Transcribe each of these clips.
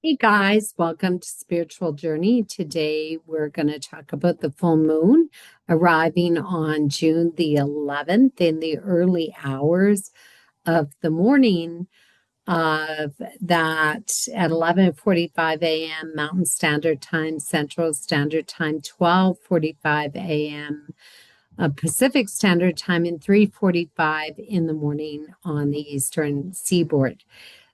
Hey guys, welcome to Spiritual Journey. Today we're going to talk about the full moon arriving on June the 11th in the early hours of the morning of that at 11:45 a.m. Mountain Standard Time, Central Standard Time, 12:45 a.m. Pacific Standard Time, and 3:45 in the morning on the Eastern Seaboard.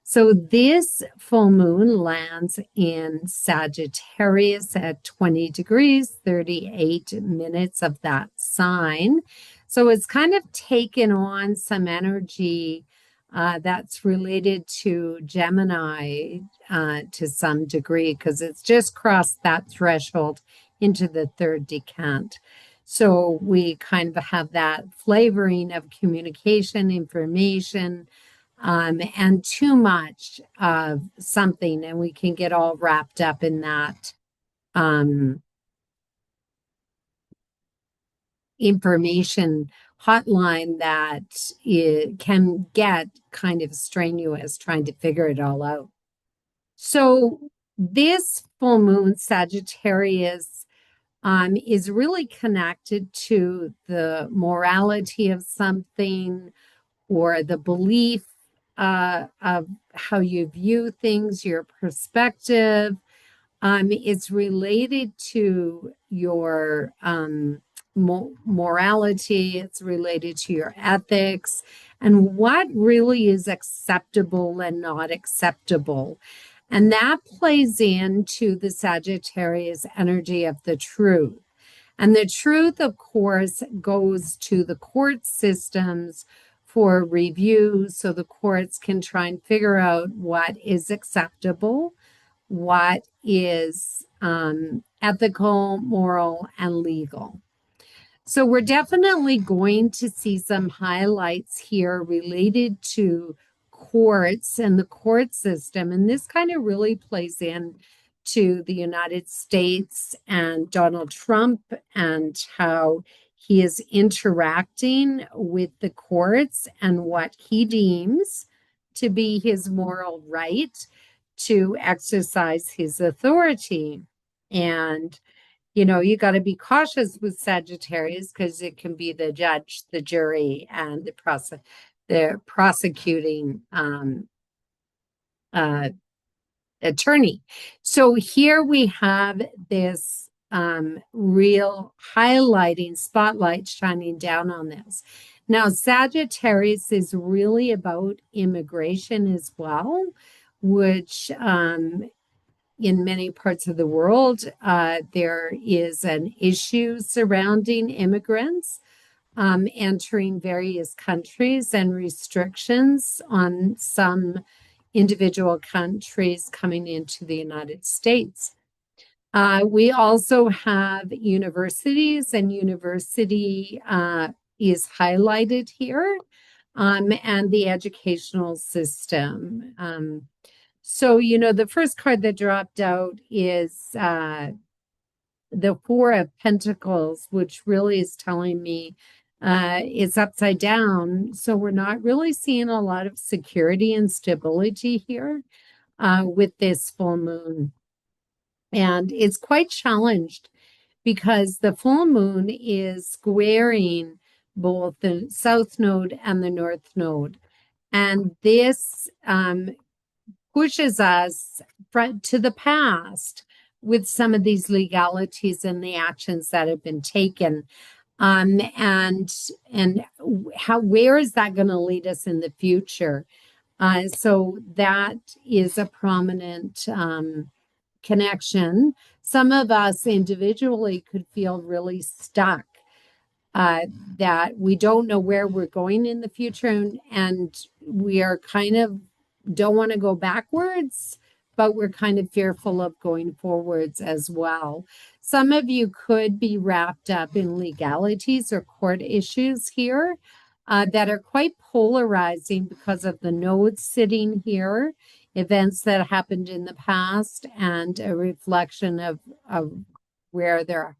So this full moon lands in Sagittarius at 20 degrees, 38 minutes of that sign. So it's kind of taken on some energy that's related to Gemini to some degree because it's just crossed that threshold into the third decant. So we kind of have that flavoring of communication, information, and too much of something, and we can get all wrapped up in that um, information hotline that it can get kind of strenuous trying to figure it all out. So, this full moon, Sagittarius, is really connected to the morality of something or the belief of how you view things, your perspective. It's related to your morality, it's related to your ethics, and what really is acceptable and not acceptable. And that plays into the Sagittarius energy of the truth. And the truth, of course, goes to the court systems for review so the courts can try and figure out what is acceptable, what is ethical, moral, and legal. So we're definitely going to see some highlights here related to courts and the court system. And this kind of really plays in to the United States and Donald Trump and how he is interacting with the courts and what he deems to be his moral right to exercise his authority. And you got to be cautious with Sagittarius because it can be the judge, the jury, and the prosecuting uh, attorney. So here we have this real highlighting spotlight shining down on this. Now, Sagittarius is really about immigration as well, which in many parts of the world, there is an issue surrounding immigrants entering various countries and restrictions on some individual countries coming into the United States. We also have universities, and university is highlighted here, and the educational system. So, the first card that dropped out is the Four of Pentacles, which really is telling me it's upside down. So we're not really seeing a lot of security and stability here with this full moon. And it's quite challenged because the full moon is squaring both the south node and the north node. And this pushes us to the past with some of these legalities and the actions that have been taken. And where is that going to lead us in the future? So that is a prominent connection. Some of us individually could feel really stuck, that we don't know where we're going in the future, and we are kind of don't want to go backwards, but we're kind of fearful of going forwards as well. Some of you could be wrapped up in legalities or court issues here that are quite polarizing because of the nodes sitting here, events that happened in the past, and a reflection of where they're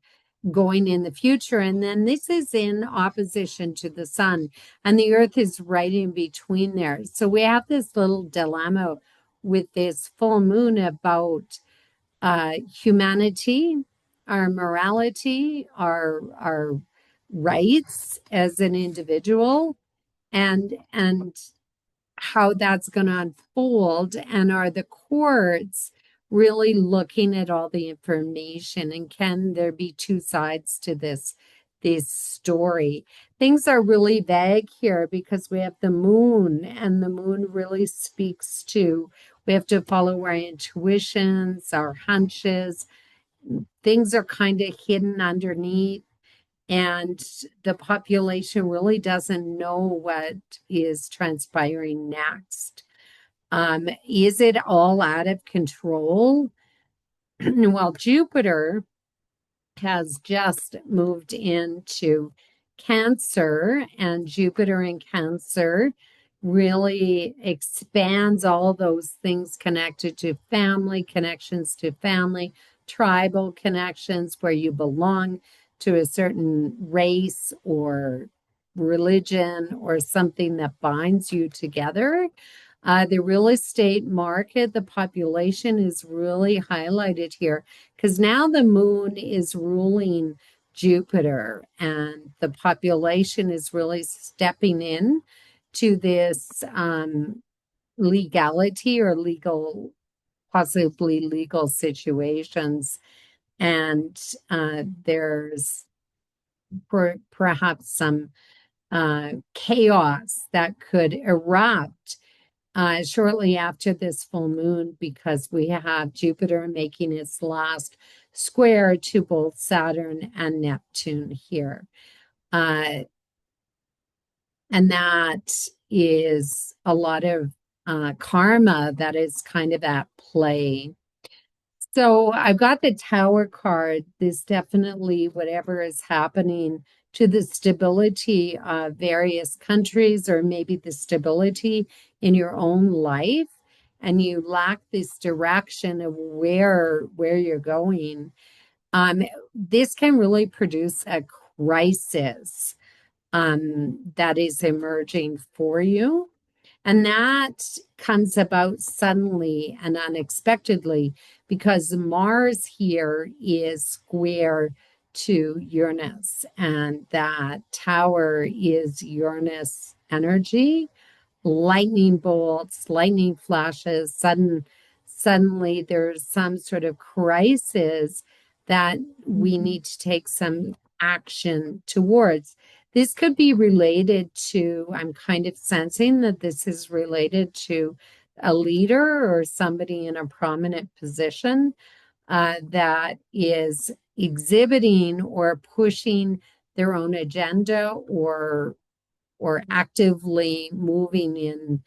going in the future. And then this is in opposition to the sun, and the earth is right in between there. So we have this little dilemma with this full moon about humanity, our morality, our rights as an individual, and how that's going to unfold, and are the courts really looking at all the information, and can there be two sides to this story? Things are really vague here because we have the moon, and the moon really speaks to, we have to follow our intuitions, our hunches. Things are kind of hidden underneath, and the population really doesn't know what is transpiring next. Is it all out of control? Well, Jupiter has just moved into Cancer, and Jupiter in Cancer really expands all those things connected to family, connections to family, tribal connections where you belong to a certain race or religion or something that binds you together. The real estate market, the population is really highlighted here because now the moon is ruling Jupiter, and the population is really stepping in to this legality or legal, possibly legal situations. And there's perhaps some chaos that could erupt shortly after this full moon, because we have Jupiter making its last square to both Saturn and Neptune here. And that is a lot of karma that is kind of at play. So I've got the Tower card. This definitely, whatever is happening to the stability of various countries, or maybe the stability in your own life, and you lack this direction of where you're going, this can really produce a crisis that is emerging for you. And that comes about suddenly and unexpectedly because Mars here is square to Uranus, and that tower is Uranus energy, lightning bolts, lightning flashes, suddenly there's some sort of crisis that we need to take some action towards. This could be related to, I'm kind of sensing that this is related to a leader or somebody in a prominent position that is exhibiting or pushing their own agenda, or actively moving in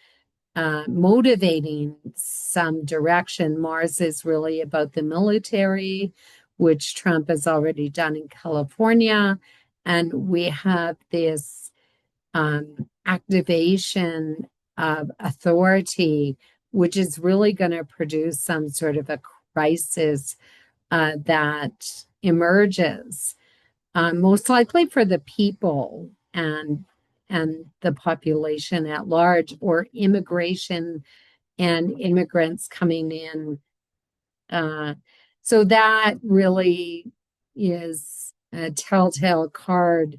motivating some direction. Mars is really about the military, which Trump has already done in California. And we have this activation of authority, which is really going to produce some sort of a crisis that emerges, most likely for the people and the population at large, or immigration and immigrants coming in. So that really is a telltale card.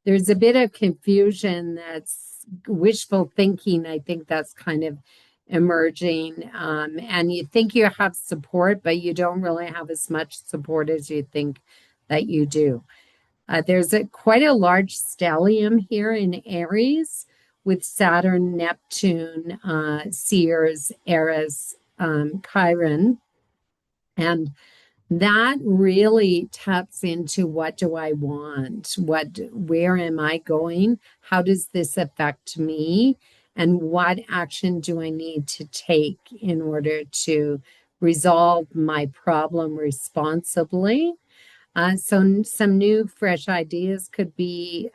There's a bit of confusion, that's wishful thinking. I think that's kind of emerging. And you think you have support, but you don't really have as much support as you think that you do. There's quite a large stellium here in Aries with Saturn, Neptune, Seers, Eris, Chiron. And that really taps into, what do I want? Where am I going? How does this affect me? And what action do I need to take in order to resolve my problem responsibly? So some new, fresh ideas could be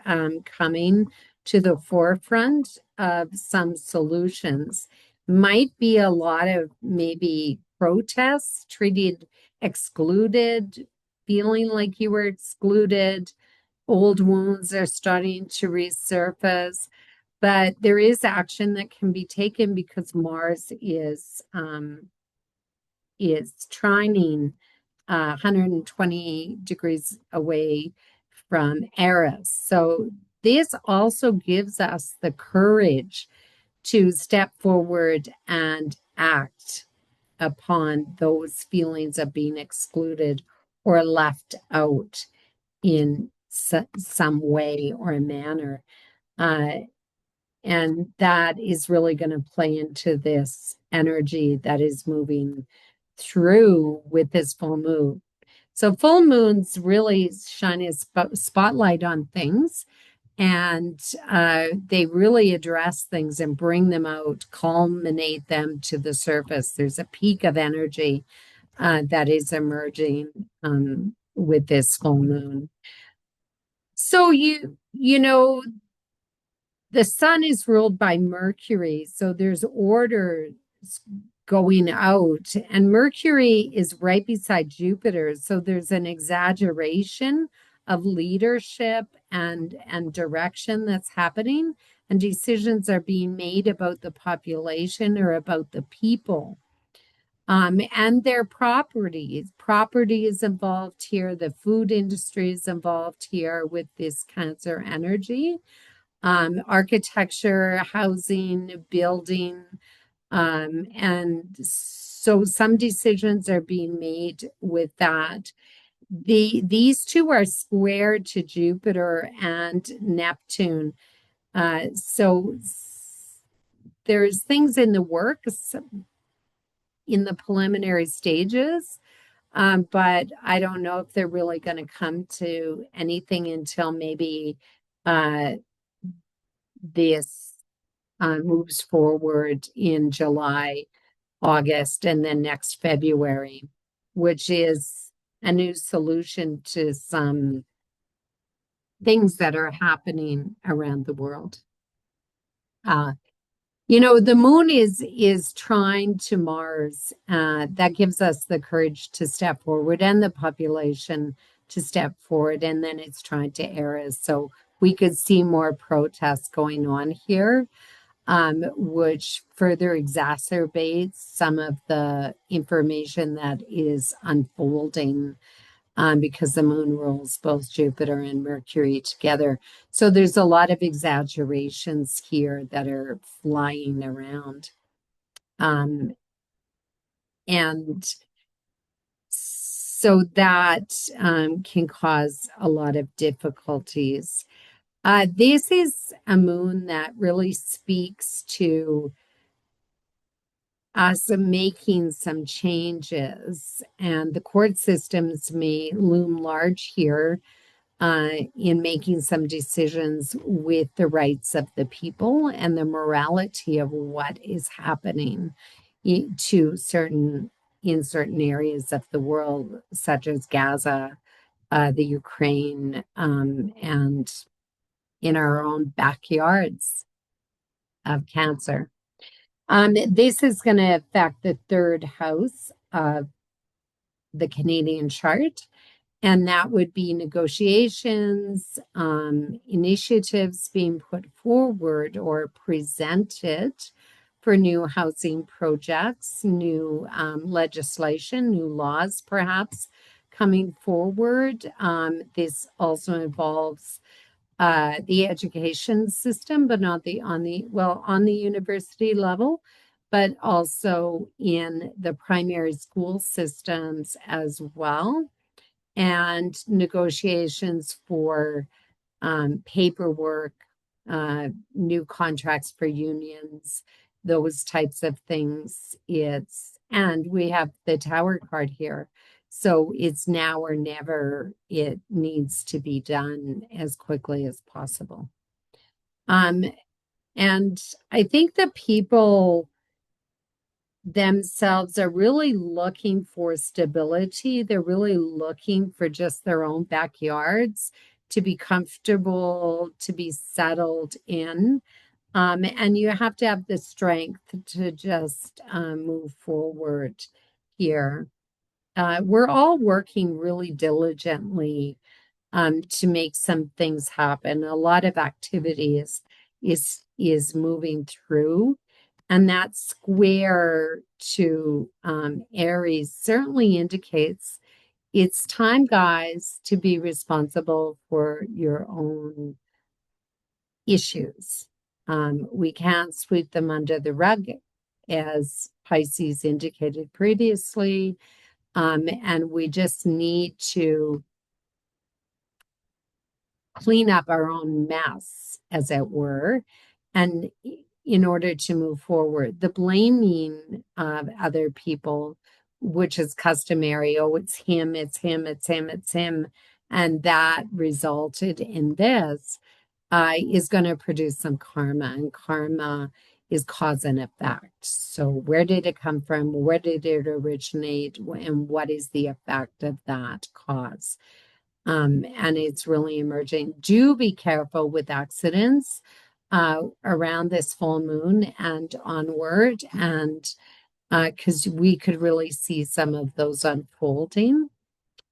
coming to the forefront of some solutions. Might be a lot of maybe protests, treated, excluded, feeling like you were excluded. Old wounds are starting to resurface. But there is action that can be taken because Mars is trining 120 degrees away from Eris. So this also gives us the courage to step forward and act upon those feelings of being excluded or left out in some way or manner. Uh, and that is really going to play into this energy that is moving through with this full moon. So full moons really shine a spotlight on things, and they really address things and bring them out, culminate them to the surface. There's a peak of energy that is emerging with this full moon. So you know the sun is ruled by Mercury, so there's orders going out, and Mercury is right beside Jupiter, so there's an exaggeration of leadership and direction that's happening, and decisions are being made about the population or about the people. And their properties. Property is involved here. The food industry is involved here with this Cancer energy. Architecture, housing, building, and so some decisions are being made with that. These two are square to Jupiter and Neptune. So there's things in the works in the preliminary stages, but I don't know if they're really going to come to anything until maybe uh, this moves forward in July, August, and then next February, which is a new solution to some things that are happening around the world. Uh, the moon is trine to Mars. That gives us the courage to step forward and the population to step forward, and then it's trine to Eris. So we could see more protests going on here, which further exacerbates some of the information that is unfolding because the moon rules both Jupiter and Mercury together. So there's a lot of exaggerations here that are flying around. And so that can cause a lot of difficulties. This is a moon that really speaks to us making some changes, and the court systems may loom large here in making some decisions with the rights of the people and the morality of what is happening to in certain areas of the world, such as Gaza, the Ukraine, and in our own backyards of Cancer. This is going to affect the third house of the Canadian chart, and that would be negotiations, initiatives being put forward or presented for new housing projects, new legislation, new laws perhaps coming forward. This also involves the education system, but not on the university level, but also in the primary school systems as well, and negotiations for paperwork, new contracts for unions, those types of things. And we have the Tower card here. So it's now or never. It needs to be done as quickly as possible. And I think the people themselves are really looking for stability. They're really looking for just their own backyards to be comfortable, to be settled in. And you have to have the strength to just move forward here. We're all working really diligently to make some things happen. A lot of activity is is moving through. And that square to Aries certainly indicates it's time, guys, to be responsible for your own issues. We can't sweep them under the rug, as Pisces indicated previously. And we just need to clean up our own mess, as it were, and in order to move forward. The blaming of other people, which is customary, oh, it's him, it's him, it's him, it's him, and that resulted in this, is going to produce some karma, and karma is cause and effect. So where did it come from? Where did it originate? And what is the effect of that cause? And it's really emerging. Do be careful with accidents around this full moon and onward, and because we could really see some of those unfolding,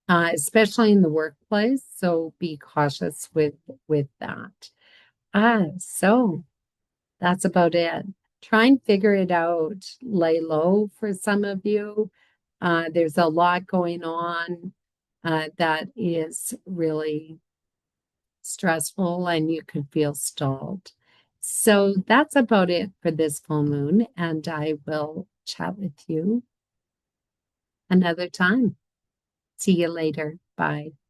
especially in the workplace. So be cautious with that. So that's about it. Try and figure it out. Lay low for some of you. There's a lot going on that is really stressful, and you could feel stalled. So that's about it for this full moon, and I will chat with you another time. See you later. Bye.